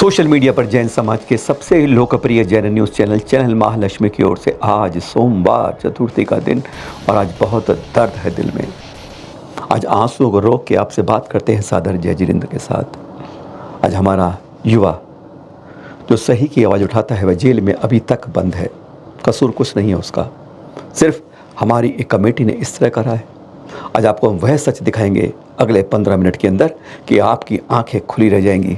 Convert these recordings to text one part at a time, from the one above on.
Social media पर जैन समाज के सबसे लोकप्रिय जैन न्यूज़ चैनल महालक्ष्मी की ओर से आज सोमवार चतुर्थी का दिन और आज बहुत दर्द है दिल में। आज आंसुओं को रोक के आपसे बात करते हैं सादर जय जितेंद्र के साथ। आज हमारा युवा जो सही की आवाज़ उठाता है वह जेल में अभी तक बंद है। कसूर कुछ नहीं है उसका, सिर्फ हमारी एक कमेटी ने इस तरह करा है। आज आपको हम वह सच दिखाएंगे अगले 15 मिनट के अंदर कि आपकी आंखें खुली रह जाएंगी।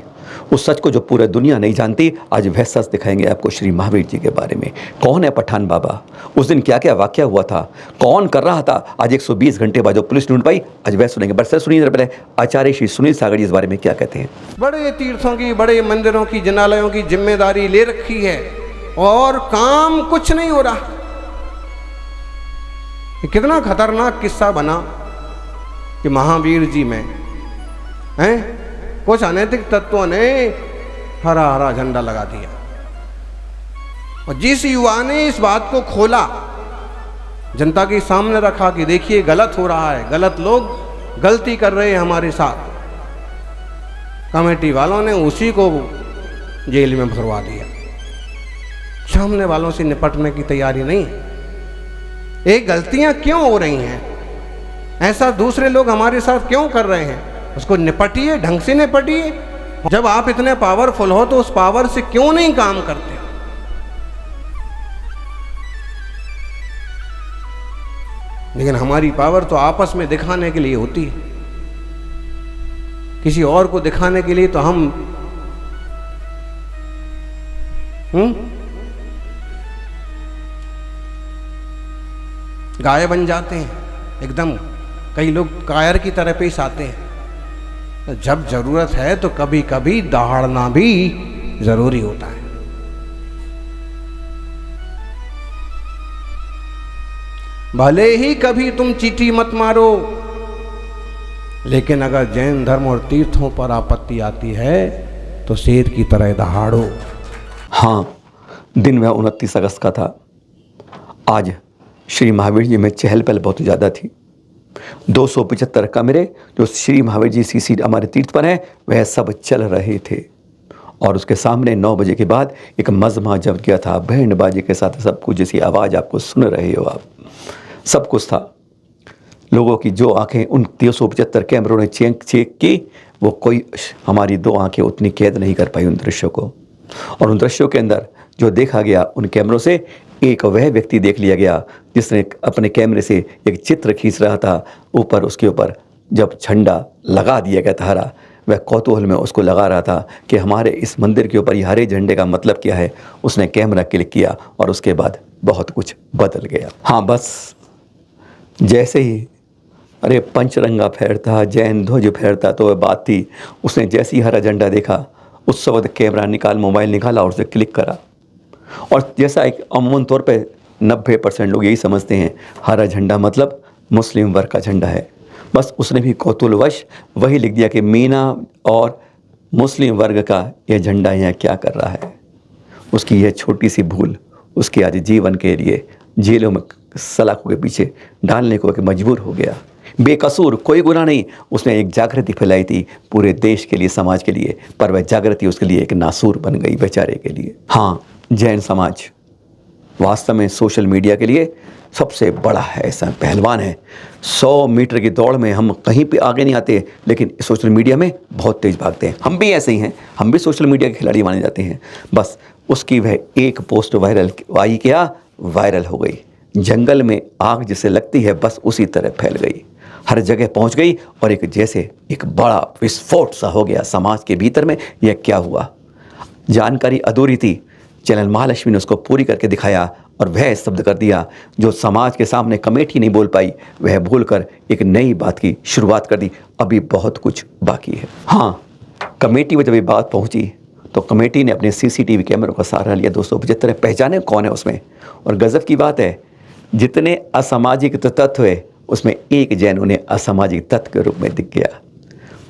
उस सच को जो पूरी दुनिया नहीं जानती, आज वह सच दिखाएंगे आपको श्री महावीर जी के बारे में। कौन है पठान बाबा, उस दिन क्या क्या वाकया हुआ था, कौन कर रहा था, आज 120 घंटे बाद जो पुलिस ढूंढ पाई, आज वह सुनेंगे। बट सर सुनिए पहले आचार्य श्री सुनील सागर जी इस बारे में क्या कहते हैं। बड़े तीर्थों की, बड़े मंदिरों की, जिनालयों की जिम्मेदारी ले रखी है और काम कुछ नहीं हो रहा। कितना खतरनाक किस्सा बना कि महावीर जी में हैं कुछ अनैतिक तत्वों ने हरा हरा झंडा लगा दिया और जिस युवा ने इस बात को खोला, जनता के सामने रखा कि देखिए गलत हो रहा है, गलत लोग गलती कर रहे हैं हमारे साथ, कमेटी वालों ने उसी को जेल में भरवा दिया। सामने वालों से निपटने की तैयारी नहीं। ये गलतियां क्यों हो रही हैं, ऐसा दूसरे लोग हमारे साथ क्यों कर रहे हैं, उसको निपटिए, ढंग से निपटिए। जब आप इतने पावरफुल हो तो उस पावर से क्यों नहीं काम करते। लेकिन हमारी पावर तो आपस में दिखाने के लिए होती है, किसी और को दिखाने के लिए तो हम गाय बन जाते हैं एकदम। कई लोग कायर की तरह पेश आते हैं। जब जरूरत है तो कभी कभी दहाड़ना भी जरूरी होता है। भले ही कभी तुम चींटी मत मारो, लेकिन अगर जैन धर्म और तीर्थों पर आपत्ति आती है तो शेर की तरह दहाड़ो। हाँ, दिन वह 29 अगस्त का था। आज श्री महावीर जी में चहल पहल बहुत ज़्यादा थी। 275 कमरे जो श्री महावीर जी सीसी हमारे तीर्थ पर हैं वह सब चल रहे थे और उसके सामने 9 बजे के बाद एक मजमा जम गया था, बैंड बाजे के साथ सब कुछ, जैसी आवाज़ आपको सुन रहे हो आप, सब कुछ था। लोगों की जो आंखें उन 275 कैमरों ने चेक की, वो कोई हमारी 2 आंखें उतनी कैद नहीं कर पाई उन दृश्यों को। और उन दृश्यों के अंदर जो देखा गया उन कैमरों से, एक वह व्यक्ति देख लिया गया जिसने अपने कैमरे से एक चित्र खींच रहा था। ऊपर उसके ऊपर जब झंडा लगा दिया गया था हरा, वह कौतूहल में उसको लगा रहा था कि हमारे इस मंदिर के ऊपर ये हरे झंडे का मतलब क्या है। उसने कैमरा क्लिक किया और उसके बाद बहुत कुछ बदल गया। हाँ, बस जैसे ही अरे पंचरंगा फहरता, जैन ध्वज फहरता तो वह बात थी। उसने जैसे ही हरा झंडा देखा उस वक्त कैमरा मोबाइल निकाला और उसे क्लिक करा। और जैसा एक अमूमन तौर पे 90% लोग यही समझते हैं हरा झंडा मतलब मुस्लिम वर्ग का झंडा है, बस उसने भी कौतूहलवश वही लिख दिया कि मीना और मुस्लिम वर्ग का यह झंडा यहाँ क्या कर रहा है। उसकी यह छोटी सी भूल उसके आज जीवन के लिए जेलों में सलाखों के पीछे डालने को मजबूर हो गया। बेकसूर, कोई गुनाह नहीं। उसने एक जागृति फैलाई थी पूरे देश के लिए, समाज के लिए, पर वह जागृति उसके लिए एक नासूर बन गई बेचारे के लिए। हाँ, जैन समाज वास्तव में सोशल मीडिया के लिए सबसे बड़ा है, ऐसा पहलवान है। 100 मीटर की दौड़ में हम कहीं पे आगे नहीं आते, लेकिन सोशल मीडिया में बहुत तेज भागते हैं। हम भी ऐसे ही हैं, हम भी सोशल मीडिया के खिलाड़ी माने जाते हैं। बस उसकी वह एक पोस्ट वायरल हो गई। जंगल में आग जिसे लगती है बस उसी तरह फैल गई, हर जगह पहुंच गई और एक बड़ा विस्फोट सा हो गया समाज के भीतर में। यह क्या हुआ, जानकारी अधूरी थी, चैनल महालक्ष्मी ने उसको पूरी करके दिखाया और वह शब्द कर दिया जो समाज के सामने कमेटी नहीं बोल पाई, वह बोलकर एक नई बात की शुरुआत कर दी। अभी बहुत कुछ बाकी है। हाँ, कमेटी में जब ये बात पहुंची तो कमेटी ने अपने सीसीटीवी कैमरों का सहारा लिया। 275 पहचाने कौन है उसमें। और गजब की बात है, जितने असामाजिक तत्व है उसमें एक जैन उन्हें असामाजिक तत्व के रूप में दिख गया।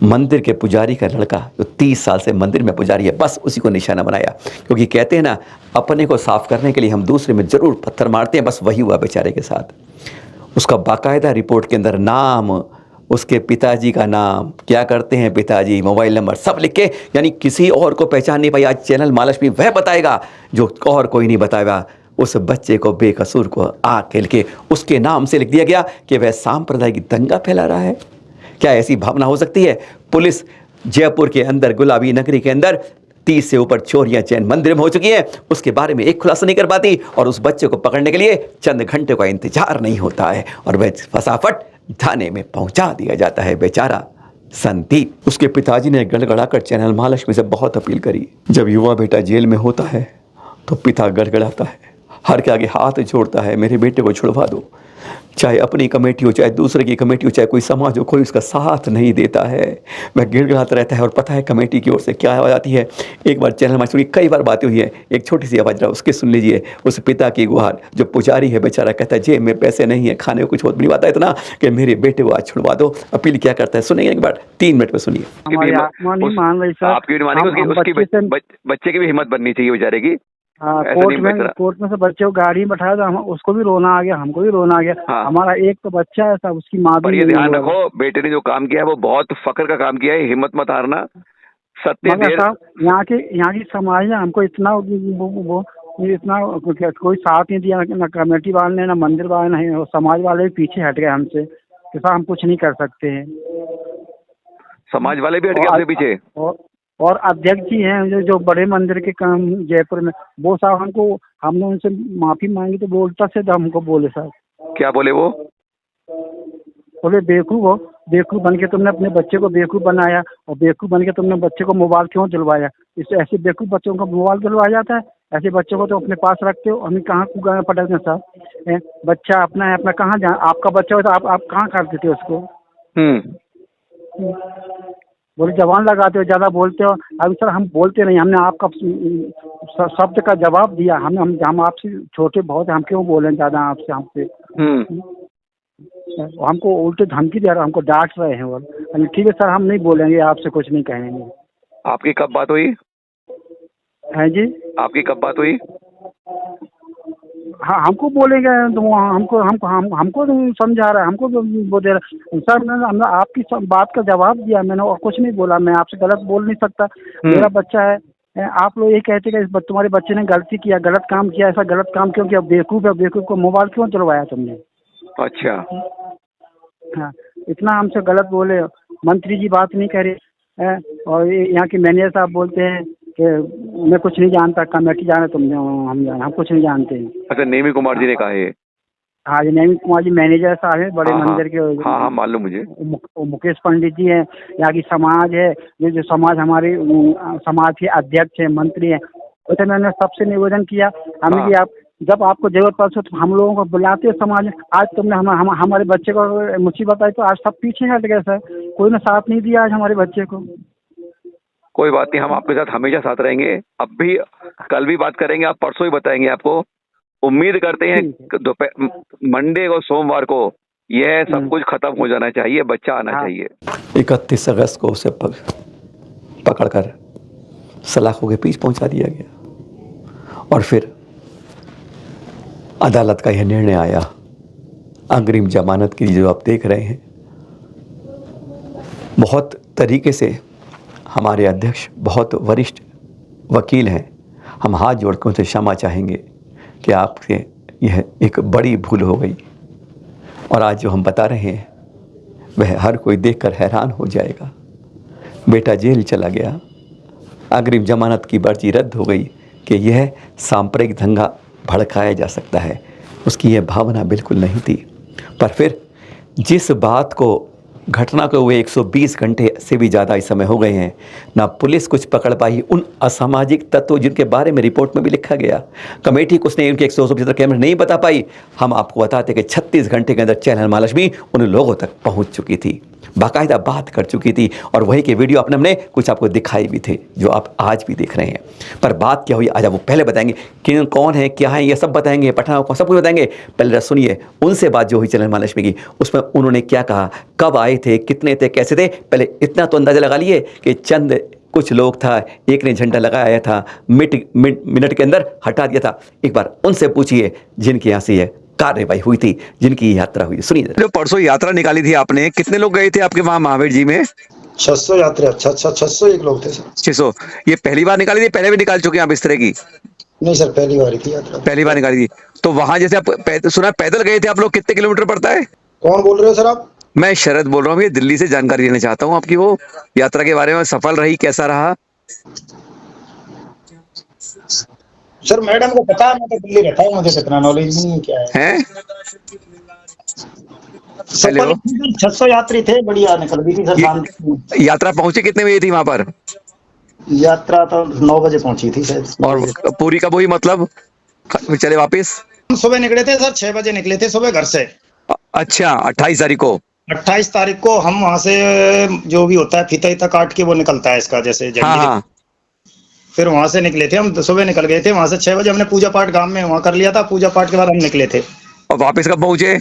मंदिर के पुजारी का लड़का जो 30 साल से मंदिर में पुजारी है, बस उसी को निशाना बनाया। क्योंकि कहते हैं ना, अपने को साफ करने के लिए हम दूसरे में ज़रूर पत्थर मारते हैं, बस वही हुआ बेचारे के साथ। उसका बाकायदा रिपोर्ट के अंदर नाम उसके पिताजी का नाम, क्या करते हैं पिताजी, मोबाइल नंबर सब लिख के, यानी किसी और को पहचान नहीं पाई। आज चैनल महालक्ष्मी वह बताएगा जो और कोई नहीं बताएगा। उस बच्चे को, बेकसूर को आग खेल के उसके नाम से लिख दिया गया कि वह सांप्रदायिक दंगा फैला रहा है। क्या ऐसी भावना हो सकती है? पुलिस जयपुर के अंदर, गुलाबी नगरी के अंदर 30 से ऊपर चोरियां जैन मंदिर में हो चुकी हैं, उसके बारे में एक खुलासा नहीं कर पाती, और उस बच्चे को पकड़ने के लिए चंद घंटे का इंतजार नहीं होता है, और वह फटाफट थाने में पहुंचा दिया जाता है बेचारा संदीप। उसके पिताजी ने गड़गड़ाकर चैनल महालक्ष्मी से बहुत अपील करी। जब युवा बेटा जेल में होता है तो पिता गड़गड़ाता है, हर के आगे हाथ जोड़ता है, मेरे बेटे को छुड़वा दो। चाहे अपनी कमेटी हो, चाहे दूसरे की कमेटी हो, चाहे कोई समाज हो, कोई उसका साथ नहीं देता है। वह गिड़गिड़ाता रहता है, और पता है कमेटी की ओर से क्या आवाज़ आती है। एक बार चैनल महालक्ष्मी की कई बार बातें हुई है, एक छोटी सी आवाज़ रहा, उसके सुन लीजिए। उस पिता की गुहार, जो पुजारी है बेचारा, कहता है जेब में पैसे नहीं है, खाने को कुछ बहुत बड़ी बात है इतना कि मेरे बेटे को आज छुड़वा दो। अपील क्या करता है सुनिए एक बार, 3 मिनट में सुनिए। हमारी आत्मा नहीं मान रही सर। आपकी भी नहीं मानेगी, बच्चे की भी हिम्मत बननी चाहिए बेचारे की। हाँ, ऐसा नहीं बेच रहा। कोर्ट में से बच्चे को गाड़ी में बैठाया, तो हम उसको भी रोना आ गया, हमको भी रोना आ गया। हाँ। हमारा एक तो बच्चा है साहब, उसकी माँ पर भी ये नहीं ध्यान हुआ। रखो, बेटे ने जो काम किया है वो बहुत फक्र का काम किया है, हिम्मत मत हारना। सत्य मगर देर। साहब यहाँ की समाज ने हमको इतना वो इतना कोई साथ नहीं दिया, ना कमेटी वाले ने, ना मंदिर वाले नहीं, वो समाज वाले भी पीछे हट गए हमसे कि साहब हम कुछ नहीं कर सकते हैं। समाज वाले भी हट गए अपने पीछे। और अध्यक्ष जी हैं जो बड़े मंदिर के काम जयपुर में, वो साहब हमने उनसे माफी मांगी तो बोलता से हमको बोले साहब। क्या बोले वो? बोले बेवकूफ़ बन के तुमने अपने बच्चे को बेवकूफ़ बनाया, और बेवकूफ़ बन के तुमने बच्चे को मोबाइल क्यों दिलवाया। इससे ऐसे बेवकूफ़ बच्चों को मोबाइल दिलवाया जाता है, ऐसे बच्चों को तो अपने पास रखते हो। हमें कहाँ कुगाना पड़ेगा हैं साहब। बच्चा अपना है, अपना कहाँ जा, आपका बच्चा हो तो आप कहाँ कर देते हो उसको। बोले जवान लगाते हो, ज़्यादा बोलते हो। अभी सर हम बोलते नहीं, हमने आपका शब्द का जवाब दिया। हम आपसे छोटे बहुत हैं, हम क्यों बोलें ज़्यादा आपसे। हमको उल्टे धमकी दे रहे, हमको डांट रहे हैं। और ठीक है सर, हम नहीं बोलेंगे आपसे, कुछ नहीं कहेंगे। आपकी कब बात हुई है जी? आपकी कब बात हुई? हाँ, हमको बोलेंगे तो हमको तो समझा रहा है, हमको वो दे रहा। सर मैंने आपकी बात का जवाब दिया, मैंने और कुछ नहीं बोला। मैं आपसे गलत बोल नहीं सकता, मेरा बच्चा है। आप लोग ये कहते कि तुम्हारे बच्चे ने गलती किया, गलत काम किया। ऐसा गलत काम क्यों किया? बेवकूफ़ है, बेवकूफ़ को मोबाइल क्यों दिलवाया तुमने? अच्छा। हाँ, इतना हमसे गलत बोले। मंत्री जी बात नहीं करे, और यहाँ के मैनेजर साहब बोलते हैं कि मैं कुछ नहीं जानता, कमेटी जाने तुम हम कुछ नहीं जानते हैं। अच्छा, नेमी कुमार जी ने कहा है? हाँ जी, नेमी कुमार जी मैनेजर साहब हैं बड़े मंदिर के। हाँ, मालूम मुझे। मुकेश पंडित जी हैं, यहाँ की समाज है, जो समाज हमारे समाज के अध्यक्ष हैं, मंत्री हैं। उसे मैंने सबसे निवेदन किया हमें कि आप जब आपको जरूरत पड़े तो हम लोगों को बुलाते हो समाज में। आज तुमने हमारे बच्चे को मुसीबत आई तो आज सब पीछे हट गए सर, कोई ने साथ नहीं दिया आज हमारे बच्चे को। कोई बात नहीं, हम आपके साथ हमेशा साथ रहेंगे। अब भी, कल भी बात करेंगे, आप परसों ही बताएंगे आपको। उम्मीद करते हैं दोपहर मंडे को, सोमवार को यह सब कुछ खत्म हो जाना चाहिए, बच्चा आना चाहिए। 31 अगस्त को उसे पकड़कर सलाखों के पीछे पहुंचा दिया गया, और फिर अदालत का यह निर्णय आया अग्रिम जमानत की, जो आप देख रहे हैं। बहुत तरीके से हमारे अध्यक्ष बहुत वरिष्ठ वकील हैं, हम हाथ जोड़कर उनसे क्षमा चाहेंगे कि आपसे यह एक बड़ी भूल हो गई, और आज जो हम बता रहे हैं वह हर कोई देखकर हैरान हो जाएगा। बेटा जेल चला गया, अग्रिम जमानत की पर्ची रद्द हो गई कि यह सांप्रदायिक दंगा भड़काया जा सकता है, उसकी यह भावना बिल्कुल नहीं थी। पर फिर जिस बात को, घटना को हुए 120 घंटे से भी ज़्यादा इस समय हो गए हैं, ना पुलिस कुछ पकड़ पाई उन असामाजिक तत्वों जिनके बारे में रिपोर्ट में भी लिखा गया। कमेटी कुछ नहीं, उनके 175 कैमरे नहीं बता पाई। हम आपको बताते कि 36 घंटे के अंदर चैनल महालक्ष्मी उन लोगों तक पहुंच चुकी थी, बाकायदा बात कर चुकी थी, और वही के वीडियो हमने कुछ आपको दिखाए भी थे जो आप आज भी देख रहे हैं। पर बात क्या हुई आज आप वो पहले बताएंगे, कि कौन है, क्या है, ये सब बताएंगे, पठानों को सब कुछ बताएंगे। पहले सुनिए उनसे बात जो हुई चैनल महालक्ष्मी की, उसमें उन्होंने क्या कहा, कब आए थे, कितने थे, कैसे थे। पहले इतना तो अंदाजा लगा लिए कि चंद कुछ लोग था, एक ने झंडा लगाया था, मिनट के अंदर हटा दिया था। एक बार उनसे पूछिए जिनके यहाँ से ये कार्यवाही हुई थी, जिनकी यात्रा हुई। सुनिए जरा। जो परसों यात्रा निकाली थी आपने, कितने लोग गए थे आपके वहां महावीर जी में? 600 यात्री। अच्छा अच्छा, 601 लोग थे सर। 600। ये पहली बार निकाली थी, पहले भी निकाल चुके हैं आप इस तरह की? नहीं सर, पहली बार ही थी यात्रा। पहली बार निकाली थी। तो वहां जैसे आप सुना पैदल गए थे आप लोग, कितने किलोमीटर पड़ता है? कौन बोल रहे हो सर आप? मैं शरद बोल रहा हूँ, ये दिल्ली से जानकारी लेना चाहता हूँ आपकी, वो यात्रा के बारे में। सफल रही, कैसा रहा? सर मैडम को पता है, मैं तो दिल्ली रहता हूँ, मुझे इतना नॉलेज भी नहीं है क्या है। हैं? सफल 600 यात्री थे, बढ़िया निकल गई थी सर। शांति। यात्रा पहुंचे कितने बजे थी वहां पर? यात्रा तो 9 बजे पहुंची थी शायद। और पूरी कब हुई, मतलब चले वापिस? हम सुबह निकले थे सर, 6 बजे निकले थे सुबह घर से। अच्छा, 28 तारीख को? 28 तारीख को हम वहां से जो भी होता है फीता ईता काट के वो निकलता है इसका, जैसे हाँ। फिर वहां से निकले थे हम, तो सुबह निकल गए थे वहां से। 6 बजे हमने पूजा पाठ गांव में वहां कर लिया था, पूजा पाठ के बाद हम निकले थे। और वापिस कब पहुंचे?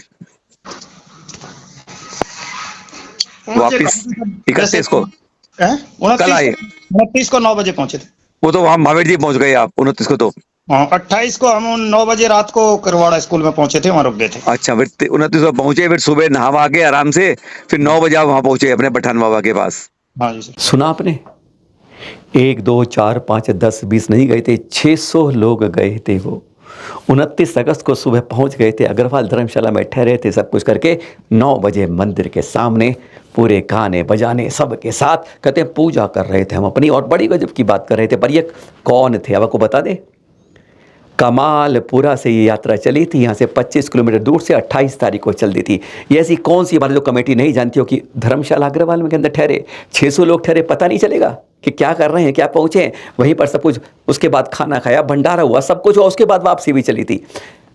वापिस 31 को? कल आए? 29 को 9 बजे पहुंचे थे। वो तो वहां महावीर जी पहुंच गए आप 29 को तो? हाँ, 28 को हम 9 बजे रात को करवाड़ा स्कूल में पहुंचे थे, वहां रुक गए थे। अच्छा, फिर 29 को पहुंचे, फिर सुबह नहावा के आराम से फिर 9 बजे आप वहां पहुंचे अपने पठान बाबा के पास? हाँ जी सर। सुना आपने? 1 2 4 5 10 20 नहीं गए थे, 600 लोग गए थे। वो 29 अगस्त को सुबह पहुंच गए थे, अग्रवाल धर्मशाला में ठहरे थे, सब कुछ करके 9 बजे मंदिर के सामने पूरे गाने बजाने सब के साथ कहते हैं पूजा कर रहे थे हम अपनी, और बड़ी गजब की बात कर रहे थे। पर ये कौन थे, अब आपको बता दें। कमालपुरा से ये यात्रा चली थी, यहाँ से 25 किलोमीटर दूर से 28 तारीख को चल दी थी। ये ऐसी कौन सी बात जो कमेटी नहीं जानती हो कि धर्मशाला अग्रवाल में के अंदर ठहरे 600 लोग ठहरे, पता नहीं चलेगा कि क्या कर रहे हैं, क्या पहुँचे हैं वहीं पर सब कुछ। उसके बाद खाना खाया, भंडारा हुआ, सब कुछ हुआ, उसके बाद वापसी भी चली थी।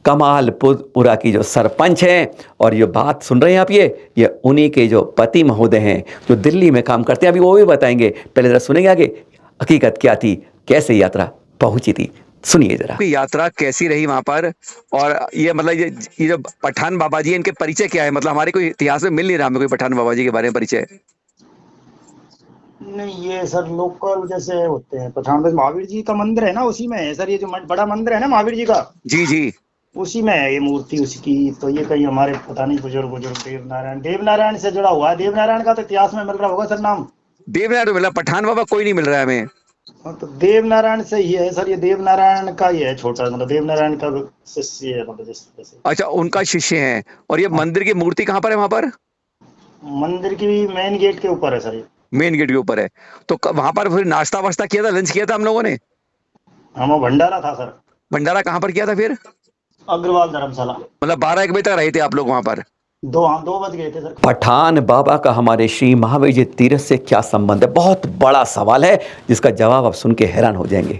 कमालपुरा की जो सरपंच हैं, और ये बात सुन रहे हैं आप, ये उन्हीं के जो पति महोदय हैं जो दिल्ली में काम करते हैं, अभी वो भी बताएंगे। पहले जरा सुनेंगे आगे हकीकत क्या थी, कैसे यात्रा पहुंची थी, सुनिए जरा। यात्रा कैसी रही वहां पर? और ये मतलब ये जो पठान बाबा जी, इनके परिचय क्या है? मतलब हमारे कोई इतिहास में मिल नहीं रहा हमें कोई पठान बाबा जी के बारे में परिचय। नहीं, ये सर लोकल जैसे होते हैं पठान। महावीर जी का मंदिर है ना, उसी में है सर। ये जो बड़ा मंदिर है ना महावीर जी का, जी जी, उसी में है ये मूर्ति उसकी। तो ये कहीं हमारे पता नहीं बुजुर्ग देवनारायण से जुड़ा हुआ है। देवनारायण का तो इतिहास में मिल रहा होगा सर नाम। देवनारायण तो मिला, पठान बाबा कोई नहीं मिल रहा है हमें। हाँ, तो देवनारायण से ही है सर। ये देवनारायण का ही है, छोटा, मतलब देवनारायण का शिष्य है, मतलब जैसे। अच्छा, उनका शिष्य है। और ये मंदिर की मूर्ति कहाँ पर है वहां पर? मंदिर की मेन गेट के ऊपर है सर ये। मेन गेट के ऊपर है। तो वहां पर फिर नाश्ता वास्ता किया था, लंच किया था हम लोगों ने? हाँ, भंडारा था सर। भंडारा कहाँ पर किया था फिर? अग्रवाल धर्मशाला। मतलब 12-1 बजे तक रहे थे आप लोग वहां पर? 2 बज गए थे सर। पठान बाबा का हमारे श्री महावीर जी तीर्थ से क्या संबंध है, बहुत बड़ा सवाल है जिसका जवाब आप सुन के हैरान हो जाएंगे।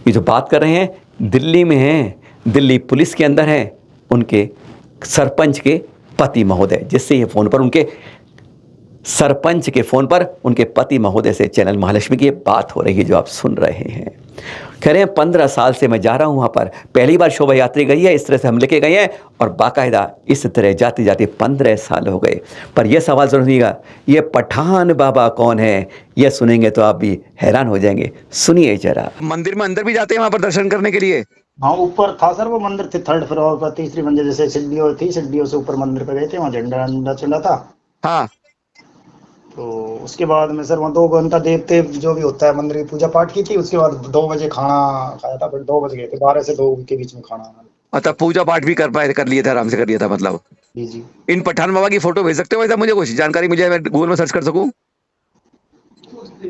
ये जो बात कर रहे हैं दिल्ली में हैं, दिल्ली पुलिस के अंदर हैं, उनके सरपंच के पति महोदय, जिससे ये फ़ोन पर उनके सरपंच के फ़ोन पर उनके पति महोदय से चैनल महालक्ष्मी की बात हो रही है जो आप सुन रहे हैं। कह रहे हैं 15 साल से मैं जा रहा हूँ वहाँ पर, पहली बार शोभा यात्री गई है, इस तरह से हम लेके गए हैं, और बाकायदा इस तरह जाते जाते 15 साल हो गए। पर यह सवाल सुनिएगा, ये पठान बाबा कौन है, यह सुनेंगे तो आप भी हैरान हो जाएंगे। सुनिए जरा। मंदिर में अंदर भी जाते हैं वहां पर दर्शन करने के लिए? हाँ, ऊपर था सर वो मंदिर थे, 3rd फ्लोर पर, 3री मंजिल, जैसे सीढ़ियों थी, सीढ़ियों से ऊपर मंदिर पे गए थे, वहाँ झंडा चला था। हाँ। तो उसके बाद में सर वहाँ 2 घंटा देखते जो भी होता है मंदिर की पूजा पाठ की थी। उसके बाद 2 बजे खाना खाया था, फिर 2 बज गए थे, 12 से 2 के बीच में खाना। अच्छा, पूजा पाठ भी कर लिए थे, आराम से कर लिया था मतलब? जी जी। इन पठान बाबा की फोटो भेज सकते हो वैसा, मुझे कुछ जानकारी मुझे, मैं गूगल में सर्च कर सकूं?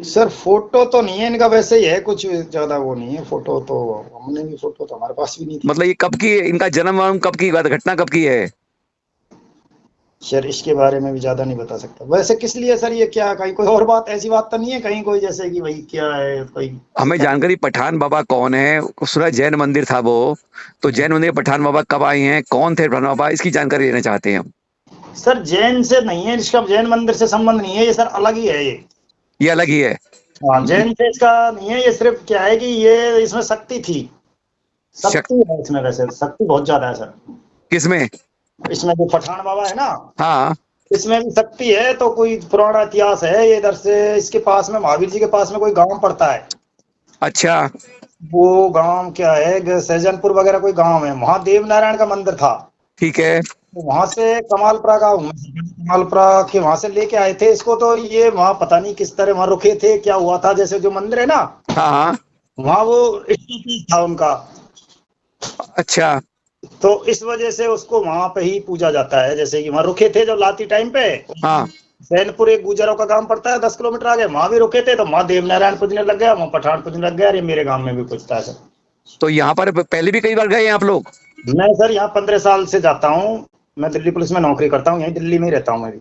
सर फोटो तो नहीं है इनका, वैसे ही है, कुछ ज्यादा वो नहीं है। फोटो तो हमने भी, फोटो तो हमारे पास भी नहीं थी। मतलब ये कब की, इनका जन्म कब की घटना कब की है? सर इसके बारे में भी ज्यादा नहीं बता सकता। वैसे किस लिए सर, ये क्या कहीं कोई और बात, ऐसी बात तो नहीं है कहीं कोई, जैसे कि भाई क्या है कोई? हमें जानकारी पठान बाबा कौन है, सुना जैन मंदिर था वो, तो जैन मंदिर पठान बाबा कब आए हैं, कौन थे पठान बाबा, इसकी जानकारी लेना चाहते हैं हम। सर जैन से नहीं है इसका, जैन मंदिर से संबंध नहीं है ये सर, अलग ही है ये अलग ही है। हाँ, जैन से इसका नहीं है। ये सिर्फ क्या है कि ये इसमें शक्ति थी, शक्ति है इसमें, वैसे शक्ति बहुत ज्यादा है सर। किसमें? इसमें जो पठान बाबा है ना, हाँ, इसमें भी शक्ति है। तो कोई पुराना इतिहास है ये, इधर से इसके पास में, महावीर जी के पास में कोई गांव पड़ता है। अच्छा। वो गांव क्या है, सहजनपुर वगैरह कोई गांव है, वहां देवनारायण का मंदिर था। ठीक है। तो वहां से कमालपुरा का हूँ मैं, कमालपुरा के वहां से लेके आए थे इसको। तो ये वहां पता नहीं किस तरह वहां रुके थे, क्या हुआ था, जैसे जो मंदिर है ना हाँ हाँ। वहां वो स्टॉपेज था उनका, अच्छा तो इस वजह से उसको वहां पे ही पूजा जाता है। जैसे कि वहां रुके थे जब लाती टाइम पे, हाँ। सैनपुर एक गुजरों का गांव पड़ता है 10 किलोमीटर आगे, वहां भी रुके थे। तो वहां देवनारायण पूजने लग गया, वहां पठान पूजने लग गया, और ये मेरे गांव में भी पूजता है सर। तो यहाँ पर पहले भी कई बार गए हैं आप लोग? मैं सर यहाँ 15 साल से जाता हूँ। मैं दिल्ली पुलिस में नौकरी करता हूँ, यहीं दिल्ली में ही रहता हूँ मैं भी।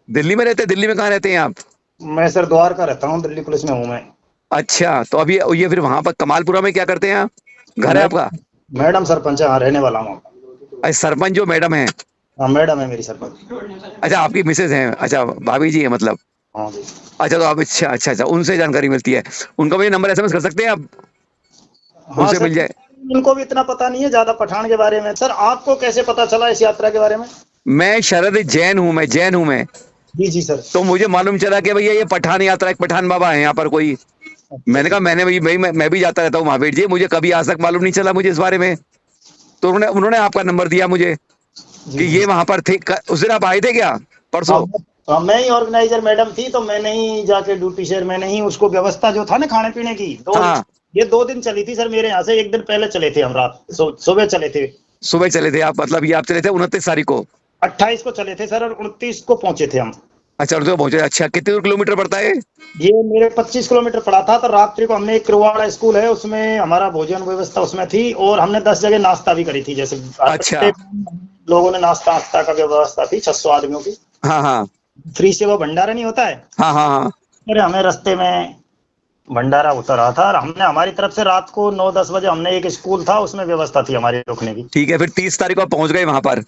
दिल्ली में रहते हैं? दिल्ली में कहाँ रहते हैं आप? मैं सर द्वारका रहता हूँ, दिल्ली पुलिस में हूँ मैं। अच्छा, तो अभी ये फिर वहां पर कमालपुरा में क्या करते हैं आप? घर है आपका? मैडम सरपंच है, हाँ रहने वाला हूँ। अच्छा, सरपंच जो मैडम है? हाँ मैडम है मेरी सरपंच। अच्छा, आपकी मिसेज हैं? अच्छा, भाभी जी है मतलब? हाँ जी। अच्छा, तो आप अच्छा अच्छा अच्छा उनसे जानकारी मिलती है। उनका मुझे नंबर SMS कर सकते हैं आप? हाँ उनसे सर, मिल जाए। उनको भी इतना पता नहीं है ज्यादा पठान के बारे में। सर आपको कैसे पता चला इस यात्रा के बारे में? मैं शरद जैन हूँ, मैं जैन हूँ मैं। जी जी सर। तो मुझे मालूम चला कि भैया ये पठान यात्रा, एक पठान बाबा है यहाँ पर कोई। मैंने कहा मैं भी जाता रहता हूँ महावीर जी, मुझे कभी आज तक मालूम नहीं चला मुझे इस बारे में। तो उन्होंने आपका नंबर दिया मुझे कि ये वहां पर थे। उस दिन आप आए थे क्या, परसों? हाँ, मैं ही ऑर्गेनाइजर, मैडम थी तो मैंने ही जाके ड्यूटी शेयर, मैंने ही उसको व्यवस्था जो था ना खाने पीने की, हाँ। ये 2 दिन चली थी सर मेरे यहाँ से। 1 दिन पहले चले थे हम, रात सुबह चले थे। सुबह चले थे आप? मतलब ये आप चले थे 29 तारीख को? 28 को चले थे सर, और 29 को पहुंचे थे हम। अच्छा, और तो पहुंचे। अच्छा, कितने किलोमीटर पड़ता है? ये मेरे 25 किलोमीटर पड़ा था। तो रात्रि को हमने एक किरवाड़ा स्कूल है, उसमें हमारा भोजन व्यवस्था उसमें थी, और हमने 10 जगह नाश्ता भी करी थी। जैसे अच्छा। लोगों ने नाश्ता का व्यवस्था थी 600 आदमियों की, हाँ हाँ फ्री से वो भंडारा नहीं होता है। हाँ हाँ हाँ। फिर हमें रास्ते में भंडारा उतरा था, और हमने हमारी तरफ से रात को 9-10 बजे हमने एक स्कूल था उसमें व्यवस्था थी हमारी रुकने की। ठीक है, फिर 30 तारीख को आप पहुंच गए वहां पर?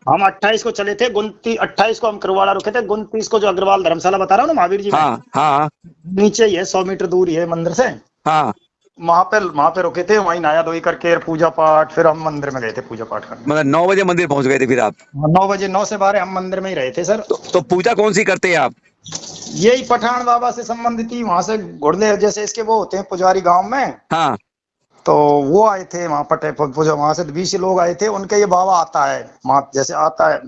हम 28 को चले थे, 28 को हम करवाड़ा रुके थे, 29 को जो अग्रवाल धर्मशाला बता रहा हूँ ना महावीर जी में, हाँ हाँ नीचे ही है, 100 मीटर दूर ही है मंदिर से। हाँ। वहां पे रुके थे, वहीं नहाया धोई करके पूजा पाठ, फिर हम मंदिर में गए थे पूजा पाठ करने। मतलब 9 बजे मंदिर पहुंच गए थे फिर आप? 9 बजे, 9 से 12 हम मंदिर में ही रहे थे सर। तो पूजा कौन सी करते हैं आप? यही पठान बाबा से संबंधित ही, वहां से घुड़ले जैसे इसके वो होते हैं पुजारी गांव में, हाँ। तो वो आए थे वहां पटे पूजा, वहां से 20 लोग आए थे। उनके ये बाबा आता है, जैसे आता है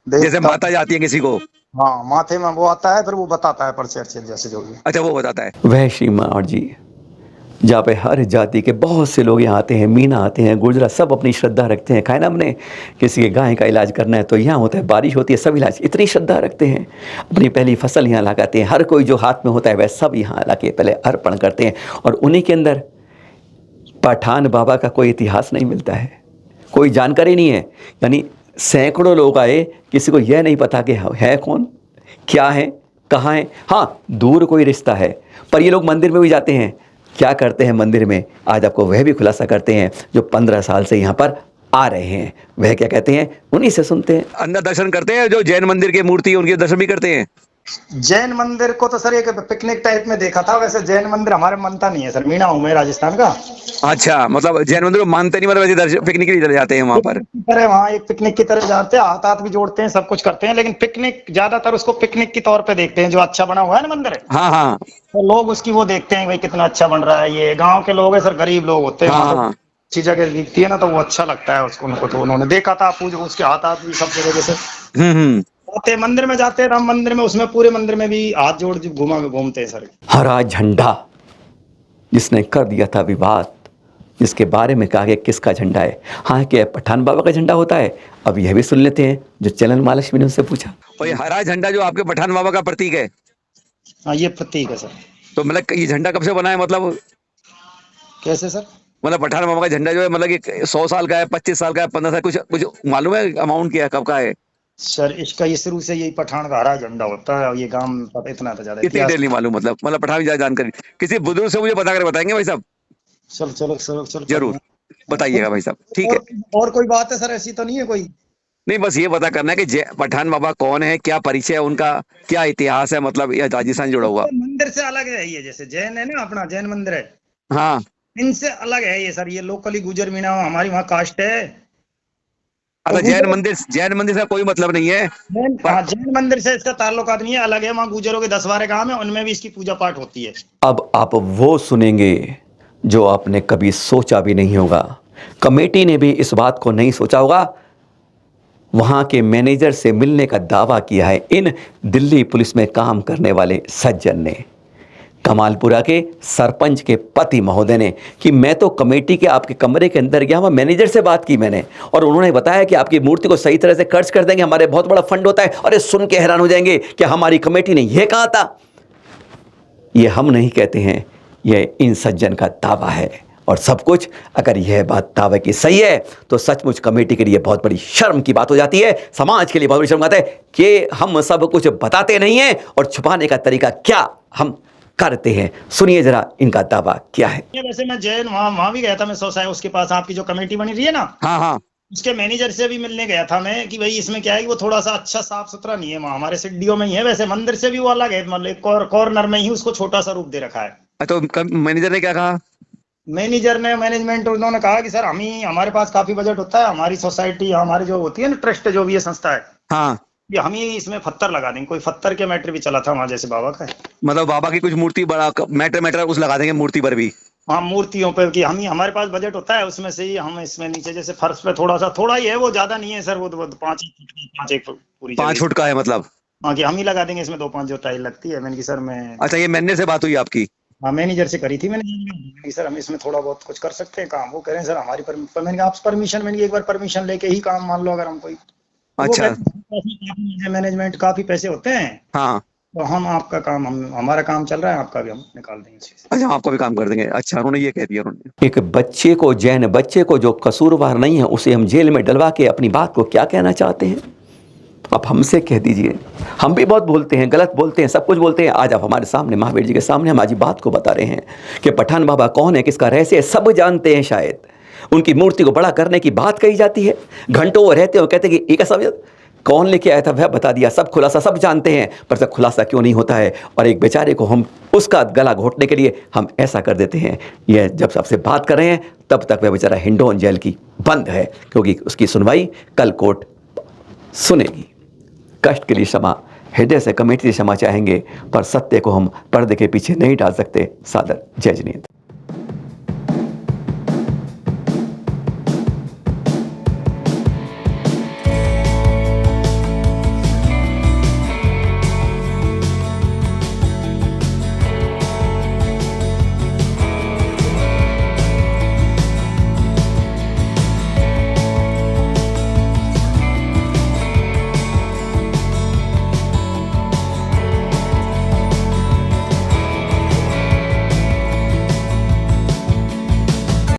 जैसे माता जाती है किसी को? हाँ, माथे में वो आता है, फिर वो बताता है परिचय जैसे जो भी। अच्छा, वो बताता है। वह श्री महावीर जी जहाँ पे हर जाति के बहुत से लोग यहाँ आते हैं, मीना आते हैं, गुर्जरा, सब अपनी श्रद्धा रखते हैं। खाए ना, हमने किसी के गाय का इलाज करना है तो यहाँ होता है, बारिश होती है, सब इलाज इतनी श्रद्धा रखते हैं। अपनी पहली फसल यहाँ लगाते हैं, हर कोई जो हाथ में होता है वह सब यहाँ ला के पहले अर्पण करते हैं। और उन्हीं के अंदर पठान बाबा का कोई इतिहास नहीं मिलता है, कोई जानकारी नहीं है। यानी सैकड़ों लोग आए, किसी को यह नहीं पता कि है कौन, क्या है, कहाँ है। हाँ, दूर कोई रिश्ता है, पर ये लोग मंदिर में भी जाते हैं। क्या करते हैं मंदिर में, आज आपको वह भी खुलासा करते हैं। जो 15 साल से यहाँ पर आ रहे हैं वह क्या कहते हैं, उन्हीं से सुनते हैं। अंदर दर्शन करते हैं, जो जैन मंदिर की मूर्ति है उनके दर्शन भी करते हैं? जैन मंदिर को तो सर एक पिकनिक टाइप में देखा था, वैसे जैन मंदिर हमारे मानता नहीं है सर। मीना हूँ मैं राजस्थान का। अच्छा, मतलब जैन मंदिर को मानते नहीं, मतलब वैसे पिकनिक के लिए चले जाते हैं वहां पर? तरह वहाँ एक पिकनिक की तरह जाते हैं, हाथ हाथ भी जोड़ते हैं, सब कुछ करते हैं, लेकिन पिकनिक ज्यादातर उसको पिकनिक के तौर पे देखते हैं। जो अच्छा बना हुआ है ना मंदिर, हाँ हाँ तो लोग उसकी वो देखते हैं भाई कितना अच्छा बन रहा है। ये गांव के लोग है सर, गरीब लोग होते हैं, हाँ वहाँ तो हाँ। अच्छी जगह दिखती है ना, तो वो अच्छा लगता है उसको, उनको। तो उन्होंने देखा था पूजा, उसके हाथ हाथ भी सब जगह जैसे आते मंदिर में जाते हैं, राम मंदिर में, उसमें पूरे मंदिर में भी हाथ जोड़ घूमते हैं सर। हरा झंडा जिसने कर दिया था विवाद, जिसके बारे में कहा गया किसका झंडा है। हाँ, क्या पठान बाबा का झंडा होता है? अब यह भी सुन लेते हैं जो चैनल महालक्ष्मी ने उनसे पूछा। और ये हरा झंडा जो आपके पठान बाबा का प्रतीक है? हाँ, ये प्रतीक है सर। तो मतलब ये झंडा कब से बना है, मतलब कैसे सर? मतलब पठान बाबा का झंडा जो है, मतलब कि 100 साल का है, 25 साल का है, 15 साल, कुछ मालूम है अमाउंट क्या है, कब का है? सर इसका ये शुरू से यही पठान का हरा झंडा होता है, और ये गांव में पता इतना था ज्यादा इतनी इतिहास। देर नहीं मालूम, मतलब पठान की जानकारी किसी बुजुर्ग से मुझे बता कर बताएंगे भाई साहब? चलो चलो चलो चलो, जरूर बताइएगा भाई साहब, ठीक है। और कोई बात है सर ऐसी तो नहीं है कोई? नहीं, बस ये पता करना है कि पठान बाबा कौन है, क्या परिचय है उनका, क्या इतिहास है, मतलब यह राजस्थान जुड़ा हुआ। मंदिर से अलग है ये, जैसे जैन है ना, अपना जैन मंदिर है, हाँ। इनसे अलग है ये सर। ये लोकली गुजर मीना हमारी वहाँ कास्ट है। अच्छा, जैन मंदिर से कोई मतलब नहीं है? जैन मंदिर से इसका ताल्लुकात नहीं है, अलग है। वहाँ गुजरों के 10-12 गांव है, उनमें भी इसकी पूजा पाठ होती है। अब आप वो सुनेंगे जो आपने कभी सोचा भी नहीं होगा। कमेटी ने भी इस बात को नहीं सोचा होगा वहाँ के मैनेजर से मिलने का दावा किया है इन दिल्ली पुलिस में काम करने वाले सज्जन ने, कमालपुरा के सरपंच के पति महोदय ने, कि मैं तो कमेटी के आपके कमरे के अंदर गया, वहाँ मैनेजर से बात की मैंने और उन्होंने बताया कि आपकी मूर्ति को सही तरह से खर्च कर देंगे, हमारे बहुत बड़ा फंड होता है। अरे सुन के हैरान हो जाएंगे कि हमारी कमेटी ने यह कहा था। ये हम नहीं कहते हैं, यह इन सज्जन का दावा है। और सब कुछ, अगर यह बात दावे की सही है तो सचमुच कमेटी के लिए बहुत बड़ी शर्म की बात हो जाती है, समाज के लिए बहुत बड़ी शर्म की बात है कि हम सब कुछ बताते नहीं हैं और छुपाने का तरीका क्या हम करते हैं। सुनिए जरा इनका दावा क्या है। वैसे मैं जैन वहाँ भी गया था, मैं सोचा उसके पास आपकी जो कमेटी बनी रही है ना, हाँ हाँ, उसके मैनेजर से भी मिलने गया था मैं कि भाई इसमें क्या है कि वो थोड़ा सा अच्छा साफ सुथरा नहीं है, वहाँ हमारे सिड्डियों में ही है, वैसे मंदिर से भी वो अलग है, मतलब कॉर्नर में ही उसको छोटा सा रूप दे रखा है। तो मैनेजर ने क्या कहा? मैनेजर ने मैनेजमेंट उन्होंने कहा कि सर हमारे पास काफी बजट होता है, हमारी सोसाइटी हमारी जो होती है ना ट्रस्ट जो भी है संस्था है, हाँ, ये हम ही इसमें पत्थर लगा देंगे। कोई पत्थर के मैटर भी चला था वहाँ, जैसे बाबा का, मतलब बाबा की कुछ मूर्ति बड़ा मैटर उस लगा देंगे मूर्ति पर भी। हाँ, मूर्तियों पे कि हम ही हमारे पास बजट होता है, उसमें से ही हम इसमें नीचे जैसे फर्श पे थोड़ा ही है, वो ज्यादा नहीं है सर, वो 5 एक पूरी 5 फुट का है मतलब। हाँ, कि हम ही लगा देंगे इसमें 2-5 जो टाइल लगती है। मैंने कि सर मैं, अच्छा, ये मैनेजर से बात हुई आपकी? हाँ, मैनेजर से करी थी मैंने कि सर हम इसमें थोड़ा बहुत कुछ कर सकते हैं काम। वो कह रहे हैं सर हमारी मैंने कहा आप परमिशन, मैंने एक बार परमिशन लेके ही काम मान लो अगर हम कोई। अच्छा, मैनेजमेंट काफी पैसे होते हैं, हाँ, तो हम आपका काम, हमारा काम चल रहा है, आपका भी हम निकाल देंगे। अच्छा, आपका भी काम कर देंगे। अच्छा, उन्होंने ये कह दिया। उन्होंने एक बच्चे को, जैन बच्चे को जो कसूरवार नहीं है, उसे हम जेल में डलवा के अपनी बात को क्या कहना चाहते हैं? आप हमसे कह दीजिए। हम भी बहुत बोलते हैं, गलत बोलते हैं, सब कुछ बोलते हैं। आज आप हमारे सामने, महावीर जी के सामने हमारी बात को बता रहे हैं कि पठान बाबा कौन है, किसका रहस्य है, सब जानते हैं। शायद उनकी मूर्ति को बड़ा करने की बात कही जाती है, घंटों वो रहते हो, कहते कि एक समझ कौन लेके आया था वह बता दिया, सब खुलासा सब जानते हैं, पर सब खुलासा क्यों नहीं होता है? और एक बेचारे को हम उसका गला घोटने के लिए हम ऐसा कर देते हैं। यह जब सबसे बात कर रहे हैं तब तक वह बेचारा हिंडौन जेल की बंद है, क्योंकि उसकी सुनवाई कल कोर्ट सुनेगी। कष्ट के लिए क्षमा, हृदय से कमेटी से क्षमा चाहेंगे, पर सत्य को हम पर्दे के पीछे नहीं डाल सकते। सादर जय जिनेंद्र।